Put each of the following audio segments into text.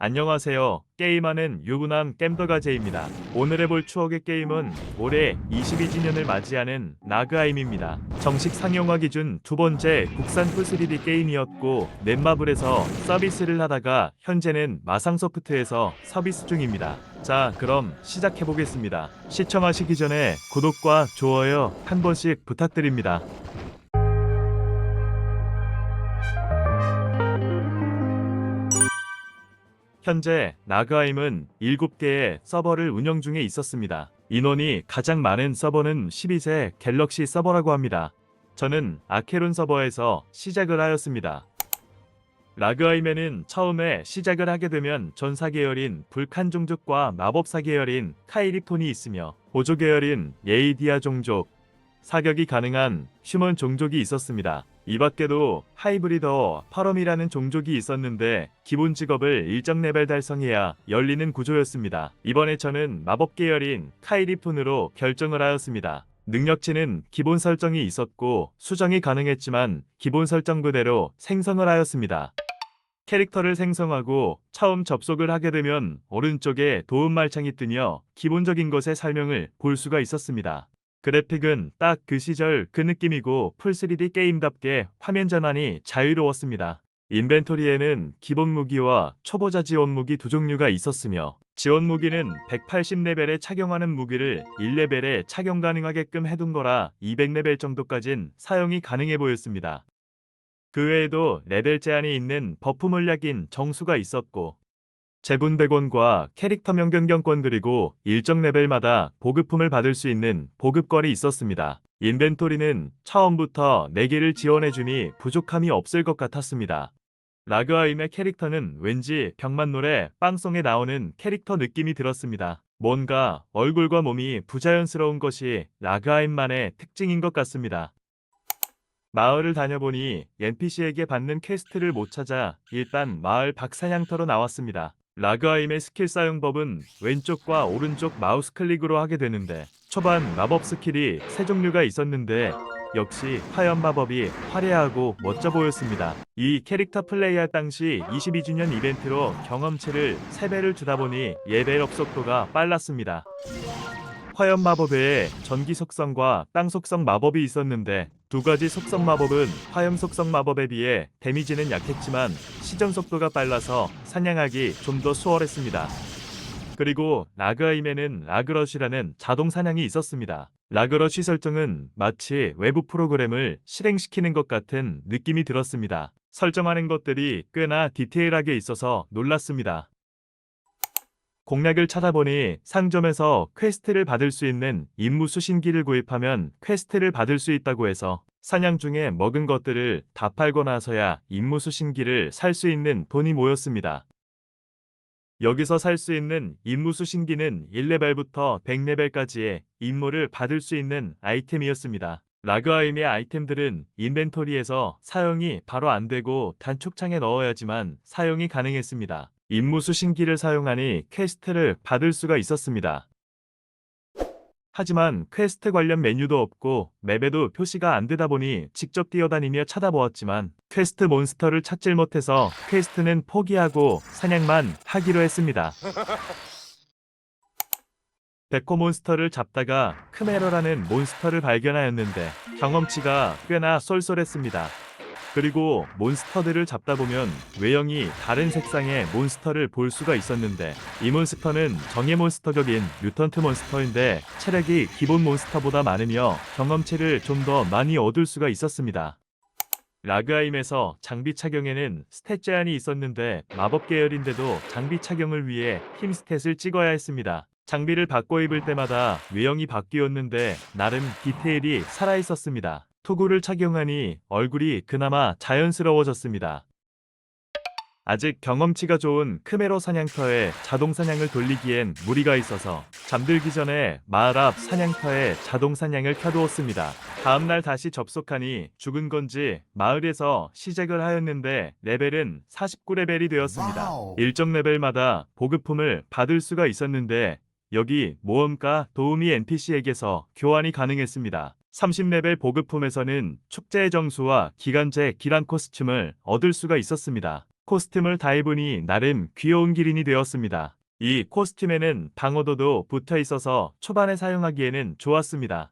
안녕하세요. 게임하는 유부남 겜더가제입니다. 오늘 해볼 추억의 게임은 올해 22주년을 맞이하는 나그아임입니다. 정식 상용화 기준 두 번째 국산 풀3D 게임이었고 넷마블에서 서비스를 하다가 현재는 마상소프트에서 서비스 중입니다. 자, 그럼 시작해보겠습니다. 시청하시기 전에 구독과 좋아요 한 번씩 부탁드립니다. 현재 나그아임은 7개의 서버를 운영 중에 있었습니다. 인원이 가장 많은 서버는 12세 갤럭시 서버라고 합니다. 저는 아케론 서버에서 시작을 하였습니다. 나그아임에는 처음에 시작을 하게 되면 전사 계열인 불칸 종족과 마법사 계열인 카이리톤이 있으며 보조 계열인 예이디아 종족, 사격이 가능한 휴먼 종족이 있었습니다. 이 밖에도 하이브리더 파럼이라는 종족이 있었는데 기본 직업을 일정 레벨 달성해야 열리는 구조였습니다. 이번에 저는 마법 계열인 카이리톤으로 결정을 하였습니다. 능력치는 기본 설정이 있었고 수정이 가능했지만 기본 설정 그대로 생성을 하였습니다. 캐릭터를 생성하고 처음 접속을 하게 되면 오른쪽에 도움 말창이 뜨며 기본적인 것의 설명을 볼 수가 있었습니다. 그래픽은 딱 그 시절 그 느낌이고 풀3D 게임답게 화면 전환이 자유로웠습니다. 인벤토리에는 기본 무기와 초보자 지원 무기 두 종류가 있었으며 지원 무기는 180레벨에 착용하는 무기를 1레벨에 착용 가능하게끔 해둔 거라 200레벨 정도까진 사용이 가능해 보였습니다. 그 외에도 레벨 제한이 있는 버프 물약인 정수가 있었고 재분 100원과 캐릭터명 변경권 그리고 일정 레벨마다 보급품을 받을 수 있는 보급권이 있었습니다. 인벤토리는 처음부터 4개를 지원해주니 부족함이 없을 것 같았습니다. 라그아임의 캐릭터는 왠지 병만노래 빵송에 나오는 캐릭터 느낌이 들었습니다. 뭔가 얼굴과 몸이 부자연스러운 것이 라그아임만의 특징인 것 같습니다. 마을을 다녀보니 NPC에게 받는 퀘스트를 못 찾아 일단 마을 박사냥터로 나왔습니다. 라그아임의 스킬 사용법은 왼쪽과 오른쪽 마우스 클릭으로 하게 되는데 초반 마법 스킬이 3종류가 있었는데 역시 화염 마법이 화려하고 멋져 보였습니다. 이 캐릭터 플레이할 당시 22주년 이벤트로 경험치를 3배를 주다 보니 레벨업 속도가 빨랐습니다. 화염 마법 외에 전기 속성과 땅 속성 마법이 있었는데 두 가지 속성 마법은 화염 속성 마법에 비해 데미지는 약했지만 시전 속도가 빨라서 사냥하기 좀 더 수월했습니다. 그리고 라그아임에는 라그러쉬라는 자동 사냥이 있었습니다. 라그러쉬 설정은 마치 외부 프로그램을 실행시키는 것 같은 느낌이 들었습니다. 설정하는 것들이 꽤나 디테일하게 있어서 놀랐습니다. 공략을 찾아보니 상점에서 퀘스트를 받을 수 있는 임무 수신기를 구입하면 퀘스트를 받을 수 있다고 해서 사냥 중에 먹은 것들을 다 팔고 나서야 임무 수신기를 살 수 있는 돈이 모였습니다. 여기서 살 수 있는 임무 수신기는 1레벨부터 100레벨까지의 임무를 받을 수 있는 아이템이었습니다. 라그아임의 아이템들은 인벤토리에서 사용이 바로 안 되고 단축창에 넣어야지만 사용이 가능했습니다. 임무 수신기를 사용하니 퀘스트를 받을 수가 있었습니다. 하지만 퀘스트 관련 메뉴도 없고 맵에도 표시가 안 되다 보니 직접 뛰어다니며 찾아보았지만 퀘스트 몬스터를 찾질 못해서 퀘스트는 포기하고 사냥만 하기로 했습니다. 백호 몬스터를 잡다가 크메러라는 몬스터를 발견하였는데 경험치가 꽤나 쏠쏠했습니다. 그리고 몬스터들을 잡다 보면 외형이 다른 색상의 몬스터를 볼 수가 있었는데 이 몬스터는 정예 몬스터격인 뮤턴트 몬스터인데 체력이 기본 몬스터보다 많으며 경험치를 좀 더 많이 얻을 수가 있었습니다. 라그아임에서 장비 착용에는 스탯 제한이 있었는데 마법 계열인데도 장비 착용을 위해 힘 스탯을 찍어야 했습니다. 장비를 바꿔 입을 때마다 외형이 바뀌었는데 나름 디테일이 살아있었습니다. 토구를 착용하니 얼굴이 그나마 자연스러워졌습니다. 아직 경험치가 좋은 크메로 사냥터에 자동 사냥을 돌리기엔 무리가 있어서 잠들기 전에 마을 앞 사냥터에 자동 사냥을 켜두었습니다. 다음날 다시 접속하니 죽은 건지 마을에서 시작을 하였는데 레벨은 49레벨이 되었습니다. 일정 레벨마다 보급품을 받을 수가 있었는데 여기 모험가 도우미 NPC에게서 교환이 가능했습니다. 30레벨 보급품에서는 축제의 정수와 기간제 기란 코스튬을 얻을 수가 있었습니다. 코스튬을 다 입으니 나름 귀여운 기린이 되었습니다. 이 코스튬에는 방어도도 붙어 있어서 초반에 사용하기에는 좋았습니다.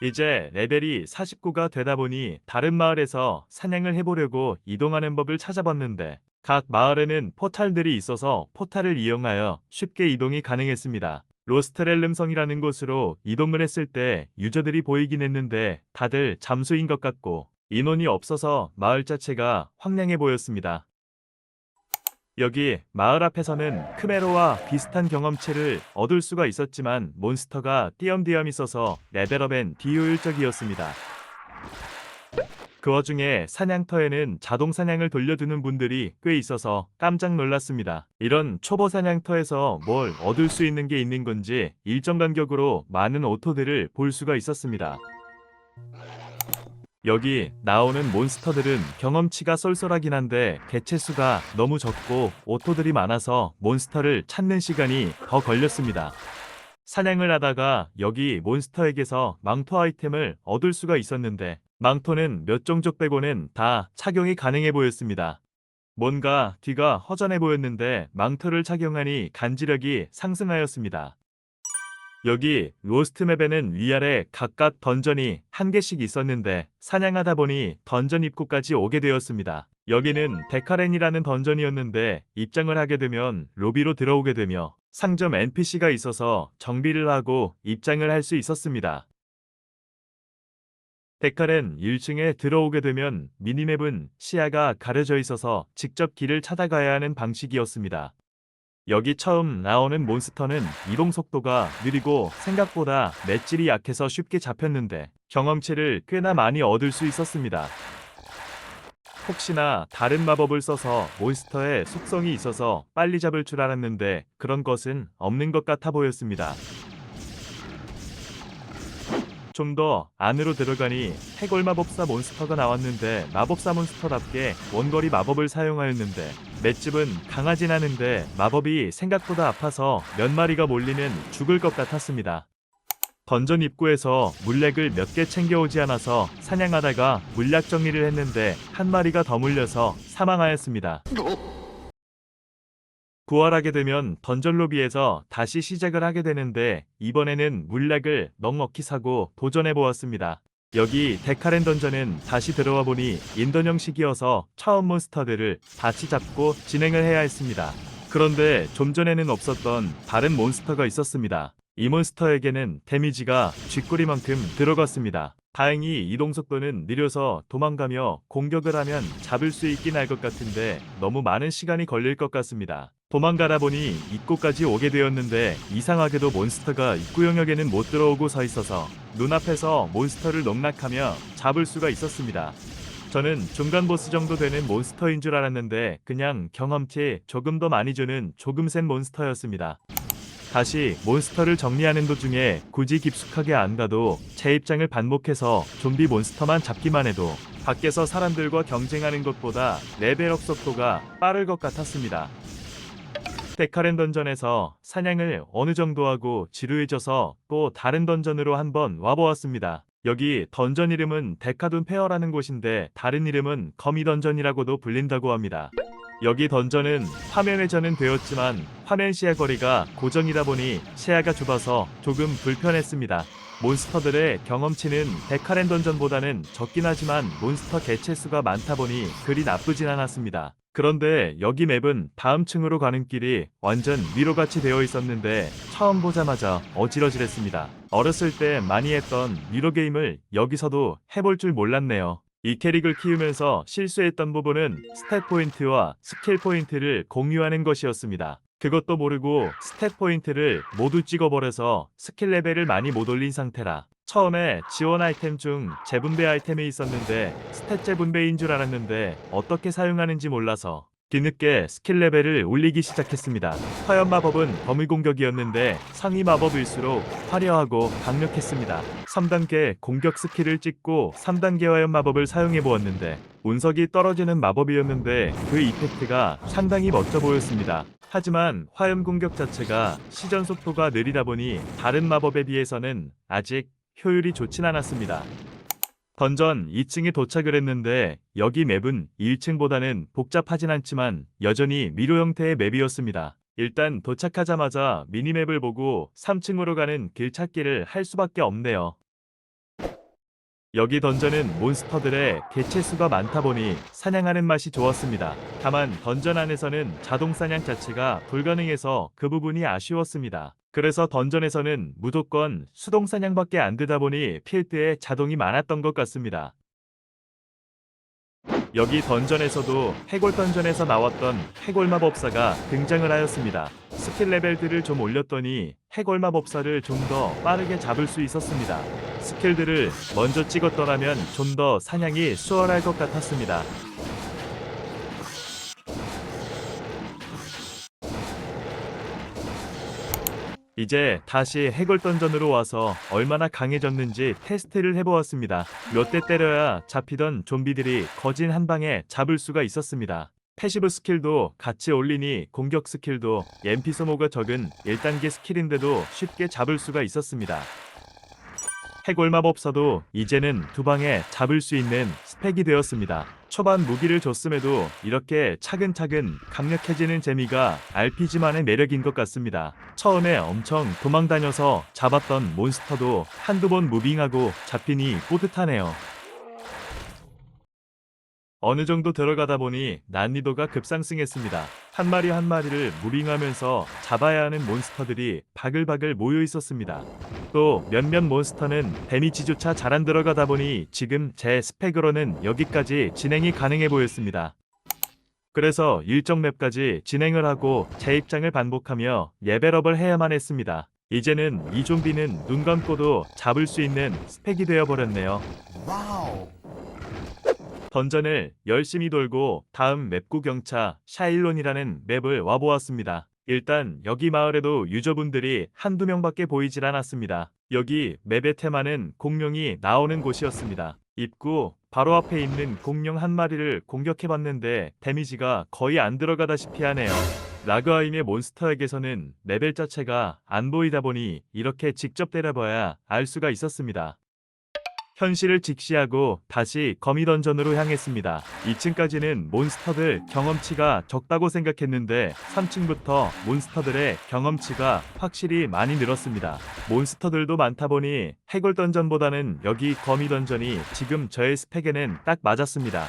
이제 레벨이 49가 되다 보니 다른 마을에서 사냥을 해보려고 이동하는 법을 찾아봤는데 각 마을에는 포탈들이 있어서 포탈을 이용하여 쉽게 이동이 가능했습니다. 로스트렐름 성이라는 곳으로 이동을 했을 때 유저들이 보이긴 했는데 다들 잠수인 것 같고 인원이 없어서 마을 자체가 황량해 보였습니다. 여기 마을 앞에서는 크메로와 비슷한 경험치를 얻을 수가 있었지만 몬스터가 띄엄띄엄 있어서 레벨업엔 비효율적이었습니다. 그 와중에 사냥터에는 자동 사냥을 돌려두는 분들이 꽤 있어서 깜짝 놀랐습니다. 이런 초보 사냥터에서 뭘 얻을 수 있는 게 있는 건지 일정 간격으로 많은 오토들을 볼 수가 있었습니다. 여기 나오는 몬스터들은 경험치가 쏠쏠하긴 한데 개체수가 너무 적고 오토들이 많아서 몬스터를 찾는 시간이 더 걸렸습니다. 사냥을 하다가 여기 몬스터에게서 망토 아이템을 얻을 수가 있었는데 망토는 몇 종족 빼고는 다 착용이 가능해 보였습니다. 뭔가 뒤가 허전해 보였는데 망토를 착용하니 간지력이 상승하였습니다. 여기 로스트맵에는 위아래 각각 던전이 한 개씩 있었는데 사냥하다 보니 던전 입구까지 오게 되었습니다. 여기는 데카렌이라는 던전이었는데 입장을 하게 되면 로비로 들어오게 되며 상점 NPC가 있어서 정비를 하고 입장을 할 수 있었습니다. 데카렌 1층에 들어오게 되면 미니맵은 시야가 가려져 있어서 직접 길을 찾아가야 하는 방식이었습니다. 여기 처음 나오는 몬스터는 이동 속도가 느리고 생각보다 맷질이 약해서 쉽게 잡혔는데 경험치를 꽤나 많이 얻을 수 있었습니다. 혹시나 다른 마법을 써서 몬스터의 속성이 있어서 빨리 잡을 줄 알았는데 그런 것은 없는 것 같아 보였습니다. 좀 더 안으로 들어가니 해골 마법사 몬스터가 나왔는데 마법사 몬스터답게 원거리 마법을 사용하였는데 맷집은 강하진 않은데 마법이 생각보다 아파서 몇 마리가 몰리면 죽을 것 같았습니다. 던전 입구에서 물약을 몇 개 챙겨오지 않아서 사냥하다가 물약 정리를 했는데 한 마리가 더 물려서 사망하였습니다. 부활하게 되면 던전 로비에서 다시 시작을 하게 되는데 이번에는 물약을 넉넉히 사고 도전해 보았습니다. 여기 데카렌 던전은 다시 들어와 보니 인던 형식이어서 처음 몬스터들을 같이 잡고 진행을 해야 했습니다. 그런데 좀 전에는 없었던 다른 몬스터가 있었습니다. 이 몬스터에게는 데미지가 쥐꼬리만큼 들어갔습니다. 다행히 이동 속도는 느려서 도망가며 공격을 하면 잡을 수 있긴 할 것 같은데 너무 많은 시간이 걸릴 것 같습니다. 도망가다 보니 입구까지 오게 되었는데 이상하게도 몬스터가 입구 영역에는 못 들어오고 서 있어서 눈앞에서 몬스터를 농락하며 잡을 수가 있었습니다. 저는 중간 보스 정도 되는 몬스터인 줄 알았는데 그냥 경험치 조금 더 많이 주는 조금 센 몬스터였습니다. 다시 몬스터를 정리하는 도중에 굳이 깊숙하게 안 가도 제 입장을 반복해서 좀비 몬스터만 잡기만 해도 밖에서 사람들과 경쟁하는 것보다 레벨업 속도가 빠를 것 같았습니다. 데카렌 던전에서 사냥을 어느 정도 하고 지루해져서 또 다른 던전으로 한번 와보았습니다. 여기 던전 이름은 데카둔 페어라는 곳인데 다른 이름은 거미 던전이라고도 불린다고 합니다. 여기 던전은 화면 회전은 되었지만 화면 시야 거리가 고정이다 보니 시야가 좁아서 조금 불편했습니다. 몬스터들의 경험치는 데카렌 던전보다는 적긴 하지만 몬스터 개체수가 많다 보니 그리 나쁘진 않았습니다. 그런데 여기 맵은 다음 층으로 가는 길이 완전 미로같이 되어 있었는데 처음 보자마자 어지러질했습니다. 어렸을 때 많이 했던 미로 게임을 여기서도 해볼 줄 몰랐네요. 이 캐릭을 키우면서 실수했던 부분은 스탯 포인트와 스킬 포인트를 공유하는 것이었습니다. 그것도 모르고 스탯 포인트를 모두 찍어버려서 스킬 레벨을 많이 못 올린 상태라 처음에 지원 아이템 중 재분배 아이템이 있었는데 스탯 재분배인 줄 알았는데 어떻게 사용하는지 몰라서 뒤늦게 스킬 레벨을 올리기 시작했습니다. 화염 마법은 범위 공격이었는데 상위 마법일수록 화려하고 강력했습니다. 3단계 공격 스킬을 찍고 3단계 화염 마법을 사용해 보았는데 운석이 떨어지는 마법이었는데 그 이펙트가 상당히 멋져 보였습니다. 하지만 화염 공격 자체가 시전 속도가 느리다 보니 다른 마법에 비해서는 아직 효율이 좋진 않았습니다. 던전 2층에 도착을 했는데 여기 맵은 1층보다는 복잡하진 않지만 여전히 미로 형태의 맵이었습니다. 일단 도착하자마자 미니맵을 보고 3층으로 가는 길 찾기를 할 수밖에 없네요. 여기 던전은 몬스터들의 개체수가 많다 보니 사냥하는 맛이 좋았습니다. 다만 던전 안에서는 자동 사냥 자체가 불가능해서 그 부분이 아쉬웠습니다. 그래서 던전에서는 무조건 수동 사냥밖에 안 되다 보니 필드에 자동이 많았던 것 같습니다. 여기 던전에서도 해골 던전에서 나왔던 해골 마법사가 등장을 하였습니다. 스킬 레벨들을 좀 올렸더니 해골 마법사를 좀 더 빠르게 잡을 수 있었습니다. 스킬들을 먼저 찍었더라면 좀 더 사냥이 수월할 것 같았습니다. 이제 다시 해골 던전으로 와서 얼마나 강해졌는지 테스트를 해보았습니다. 몇 대 때려야 잡히던 좀비들이 거진 한 방에 잡을 수가 있었습니다. 패시브 스킬도 같이 올리니 공격 스킬도 MP 소모가 적은 1단계 스킬인데도 쉽게 잡을 수가 있었습니다. 해골 마법사도 이제는 두 방에 잡을 수 있는 스펙이 되었습니다. 초반 무기를 줬음에도 이렇게 차근차근 강력해지는 재미가 RPG만의 매력인 것 같습니다. 처음에 엄청 도망다녀서 잡았던 몬스터도 한두 번 무빙하고 잡히니 뿌듯하네요. 어느 정도 들어가다 보니 난이도가 급상승했습니다. 한 마리 한 마리를 무빙하면서 잡아야 하는 몬스터들이 바글바글 모여 있었습니다. 또 몇몇 몬스터는 데미지조차 잘 안 들어가다 보니 지금 제 스펙으로는 여기까지 진행이 가능해 보였습니다. 그래서 일정 맵까지 진행을 하고 제 입장을 반복하며 레벨업을 해야만 했습니다. 이제는 이 좀비는 눈 감고도 잡을 수 있는 스펙이 되어버렸네요. 와우. 던전을 열심히 돌고 다음 맵 구경차 샤일론이라는 맵을 와보았습니다. 일단 여기 마을에도 유저분들이 한두 명밖에 보이질 않았습니다. 여기 맵의 테마는 공룡이 나오는 곳이었습니다. 입구 바로 앞에 있는 공룡 한 마리를 공격해봤는데 데미지가 거의 안 들어가다시피 하네요. 라그아임의 몬스터에게서는 레벨 자체가 안 보이다 보니 이렇게 직접 때려봐야 알 수가 있었습니다. 현실을 직시하고 다시 거미 던전으로 향했습니다. 2층까지는 몬스터들 경험치가 적다고 생각했는데 3층부터 몬스터들의 경험치가 확실히 많이 늘었습니다. 몬스터들도 많다 보니 해골 던전보다는 여기 거미 던전이 지금 저의 스펙에는 딱 맞았습니다.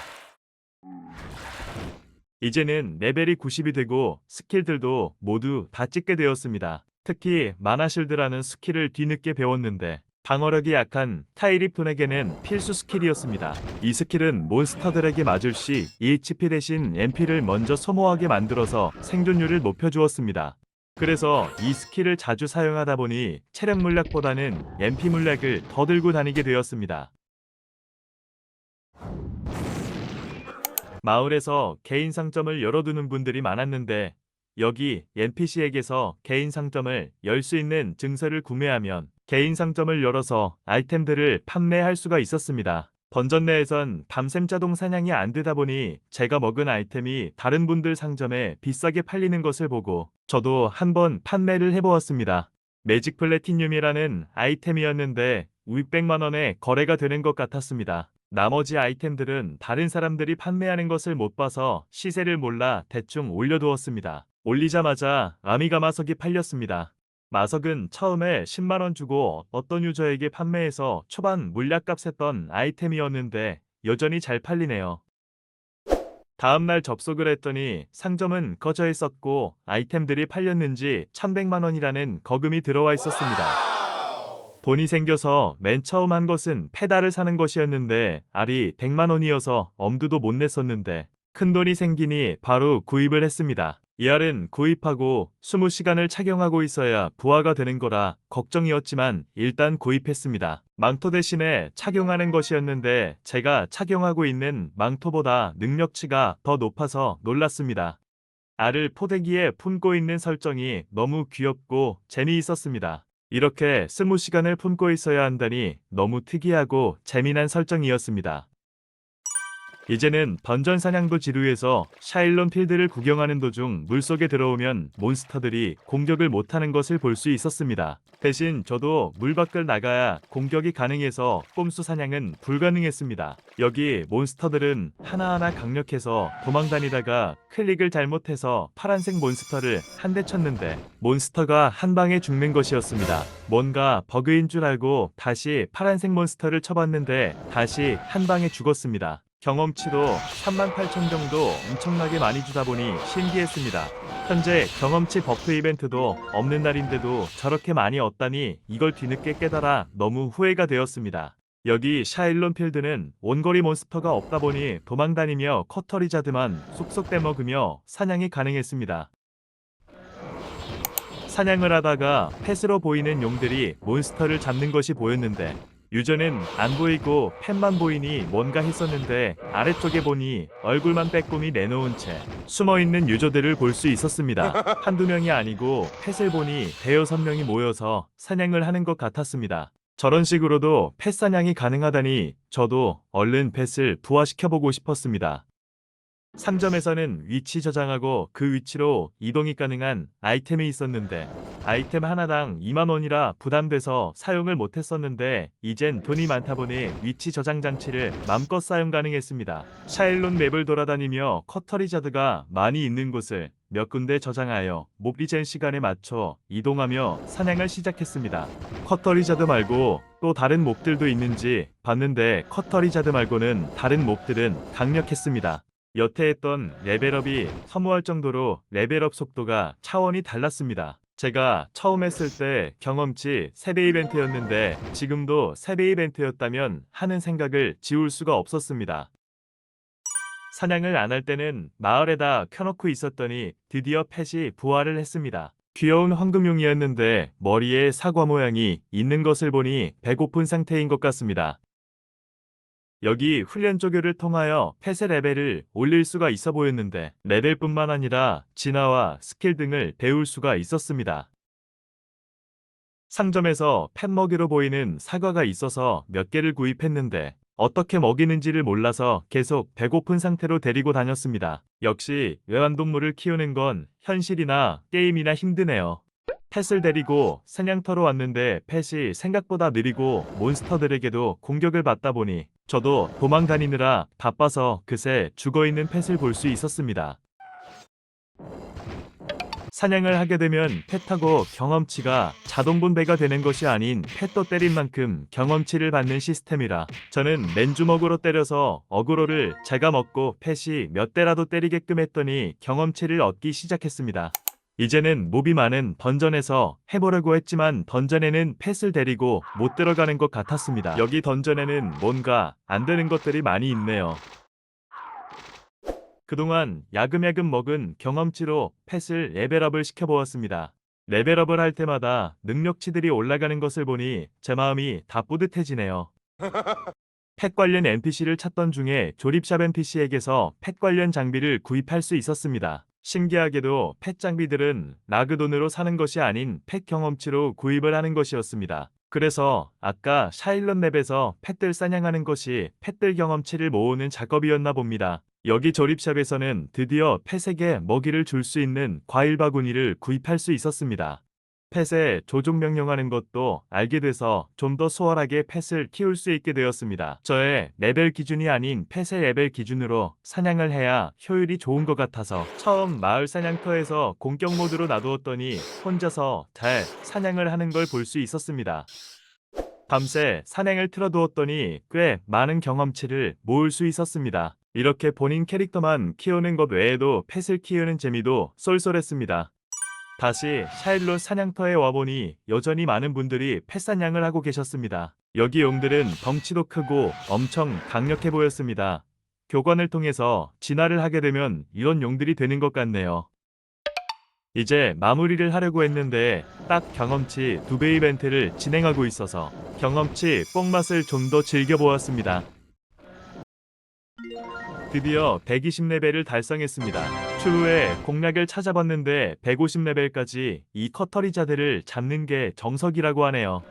이제는 레벨이 90이 되고 스킬들도 모두 다 찍게 되었습니다. 특히 마나실드라는 스킬을 뒤늦게 배웠는데 방어력이 약한 타이리푼에게는 필수 스킬이었습니다. 이 스킬은 몬스터들에게 맞을 시 HP 대신 MP를 먼저 소모하게 만들어서 생존율을 높여주었습니다. 그래서 이 스킬을 자주 사용하다 보니 체력 물약보다는 MP 물약을 더 들고 다니게 되었습니다. 마을에서 개인 상점을 열어두는 분들이 많았는데 여기 NPC에게서 개인 상점을 열 수 있는 증서를 구매하면 개인 상점을 열어서 아이템들을 판매할 수가 있었습니다. 던전 내에선 밤샘 자동 사냥이 안 되다 보니 제가 먹은 아이템이 다른 분들 상점에 비싸게 팔리는 것을 보고 저도 한번 판매를 해보았습니다. 매직 플래티늄이라는 아이템이었는데 600만 원에 거래가 되는 것 같았습니다. 나머지 아이템들은 다른 사람들이 판매하는 것을 못 봐서 시세를 몰라 대충 올려두었습니다. 올리자마자 아미가 마석이 팔렸습니다. 마석은 처음에 10만 원 주고 어떤 유저에게 판매해서 초반 물약값 했던 아이템이었는데 여전히 잘 팔리네요. 다음날 접속을 했더니 상점은 꺼져 있었고 아이템들이 팔렸는지 1100만 원이라는 거금이 들어와 있었습니다. 돈이 생겨서 맨 처음 한 것은 페달을 사는 것이었는데 알이 100만 원이어서 엄두도 못 냈었는데 큰돈이 생기니 바로 구입을 했습니다. 이 알은 구입하고 20시간을 착용하고 있어야 부하가 되는 거라 걱정이었지만 일단 구입했습니다. 망토 대신에 착용하는 것이었는데 제가 착용하고 있는 망토보다 능력치가 더 높아서 놀랐습니다. 알을 포대기에 품고 있는 설정이 너무 귀엽고 재미있었습니다. 이렇게 20시간을 품고 있어야 한다니 너무 특이하고 재미난 설정이었습니다. 이제는 던전 사냥도 지루해서 샤일론 필드를 구경하는 도중 물속에 들어오면 몬스터들이 공격을 못하는 것을 볼 수 있었습니다. 대신 저도 물 밖을 나가야 공격이 가능해서 꼼수 사냥은 불가능했습니다. 여기 몬스터들은 하나하나 강력해서 도망다니다가 클릭을 잘못해서 파란색 몬스터를 한 대 쳤는데 몬스터가 한 방에 죽는 것이었습니다. 뭔가 버그인 줄 알고 다시 파란색 몬스터를 쳐봤는데 다시 한 방에 죽었습니다. 경험치도 38,000 정도 엄청나게 많이 주다 보니 신기했습니다. 현재 경험치 버프 이벤트도 없는 날인데도 저렇게 많이 얻다니 이걸 뒤늦게 깨달아 너무 후회가 되었습니다. 여기 샤일론 필드는 원거리 몬스터가 없다 보니 도망다니며 커터리자드만 쏙쏙 빼먹으며 사냥이 가능했습니다. 사냥을 하다가 펫으로 보이는 용들이 몬스터를 잡는 것이 보였는데 유저는 안 보이고 펫만 보이니 뭔가 했었는데 아래쪽에 보니 얼굴만 빼꼼히 내놓은 채 숨어있는 유저들을 볼 수 있었습니다. 한두 명이 아니고 펫을 보니 대여섯 명이 모여서 사냥을 하는 것 같았습니다. 저런 식으로도 펫 사냥이 가능하다니 저도 얼른 펫을 부화시켜보고 싶었습니다. 상점에서는 위치 저장하고 그 위치로 이동이 가능한 아이템이 있었는데 아이템 하나당 2만원이라 부담돼서 사용을 못했었는데 이젠 돈이 많다 보니 위치 저장 장치를 맘껏 사용 가능했습니다. 샤일론 맵을 돌아다니며 커터리자드가 많이 있는 곳을 몇 군데 저장하여 몹 리젠 시간에 맞춰 이동하며 사냥을 시작했습니다. 커터리자드 말고 또 다른 몹들도 있는지 봤는데 커터리자드 말고는 다른 몹들은 강력했습니다. 여태 했던 레벨업이 허무할 정도로 레벨업 속도가 차원이 달랐습니다. 제가 처음 했을 때 경험치 3배 이벤트였는데 지금도 3배 이벤트였다면 하는 생각을 지울 수가 없었습니다. 사냥을 안 할 때는 마을에다 켜놓고 있었더니 드디어 펫이 부활을 했습니다. 귀여운 황금용이었는데 머리에 사과 모양이 있는 것을 보니 배고픈 상태인 것 같습니다. 여기 훈련 조교를 통하여 펫의 레벨을 올릴 수가 있어 보였는데 레벨뿐만 아니라 진화와 스킬 등을 배울 수가 있었습니다. 상점에서 펫 먹이로 보이는 사과가 있어서 몇 개를 구입했는데 어떻게 먹이는지를 몰라서 계속 배고픈 상태로 데리고 다녔습니다. 역시 애완동물을 키우는 건 현실이나 게임이나 힘드네요. 펫을 데리고 사냥터로 왔는데 펫이 생각보다 느리고 몬스터들에게도 공격을 받다 보니 저도 도망다니느라 바빠서 그새 죽어있는 펫을 볼 수 있었습니다. 사냥을 하게 되면 펫하고 경험치가 자동 분배가 되는 것이 아닌 펫도 때린 만큼 경험치를 받는 시스템이라 저는 맨주먹으로 때려서 어그로를 제가 먹고 펫이 몇 대라도 때리게끔 했더니 경험치를 얻기 시작했습니다. 이제는 몹이 많은 던전에서 해보려고 했지만 던전에는 펫을 데리고 못 들어가는 것 같았습니다. 여기 던전에는 뭔가 안 되는 것들이 많이 있네요. 그동안 야금야금 먹은 경험치로 펫을 레벨업을 시켜보았습니다. 레벨업을 할 때마다 능력치들이 올라가는 것을 보니 제 마음이 다 뿌듯해지네요. 펫 관련 NPC를 찾던 중에 조립샵 NPC에게서 펫 관련 장비를 구입할 수 있었습니다. 신기하게도 펫 장비들은 라그 돈으로 사는 것이 아닌 펫 경험치로 구입을 하는 것이었습니다. 그래서 아까 샤일론 맵에서 펫들 사냥하는 것이 펫들 경험치를 모으는 작업이었나 봅니다. 여기 조립샵에서는 드디어 펫에게 먹이를 줄 수 있는 과일 바구니를 구입할 수 있었습니다. 펫에 조종 명령하는 것도 알게 돼서 좀 더 수월하게 펫을 키울 수 있게 되었습니다. 저의 레벨 기준이 아닌 펫의 레벨 기준으로 사냥을 해야 효율이 좋은 것 같아서 처음 마을 사냥터에서 공격 모드로 놔두었더니 혼자서 잘 사냥을 하는 걸 볼 수 있었습니다. 밤새 사냥을 틀어두었더니 꽤 많은 경험치를 모을 수 있었습니다. 이렇게 본인 캐릭터만 키우는 것 외에도 펫을 키우는 재미도 쏠쏠했습니다. 다시 샤일론 사냥터에 와보니 여전히 많은 분들이 펫사냥을 하고 계셨습니다. 여기 용들은 덩치도 크고 엄청 강력해 보였습니다. 교관을 통해서 진화를 하게 되면 이런 용들이 되는 것 같네요. 이제 마무리를 하려고 했는데 딱 경험치 2배 이벤트를 진행하고 있어서 경험치 뽕맛을 좀 더 즐겨보았습니다. 드디어 120레벨을 달성했습니다. 추후에 공략을 찾아봤는데 150레벨까지 이 커터리자들을 잡는 게 정석이라고 하네요.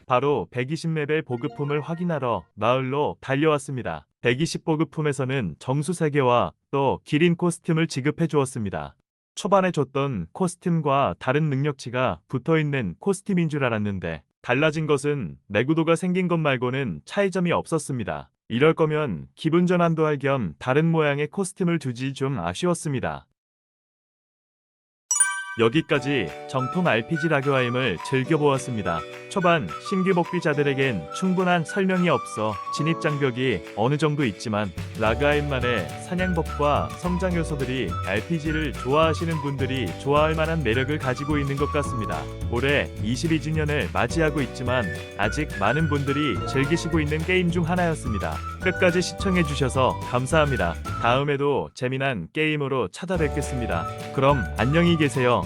바로 120레벨 보급품을 확인하러 마을로 달려왔습니다. 120 보급품에서는 정수 3개와 또 기린 코스튬을 지급해 주었습니다. 초반에 줬던 코스튬과 다른 능력치가 붙어있는 코스튬인 줄 알았는데 달라진 것은 내구도가 생긴 것 말고는 차이점이 없었습니다. 이럴 거면 기분 전환도 할 겸 다른 모양의 코스튬을 주지 좀 아쉬웠습니다. 여기까지 정품 RPG 라그아임을 즐겨보았습니다. 초반 신규 복귀자들에겐 충분한 설명이 없어 진입 장벽이 어느 정도 있지만 라그아임만의 사냥법과 성장 요소들이 RPG를 좋아하시는 분들이 좋아할 만한 매력을 가지고 있는 것 같습니다. 올해 22주년을 맞이하고 있지만 아직 많은 분들이 즐기시고 있는 게임 중 하나였습니다. 끝까지 시청해주셔서 감사합니다. 다음에도 재미난 게임으로 찾아뵙겠습니다. 그럼 안녕히 계세요.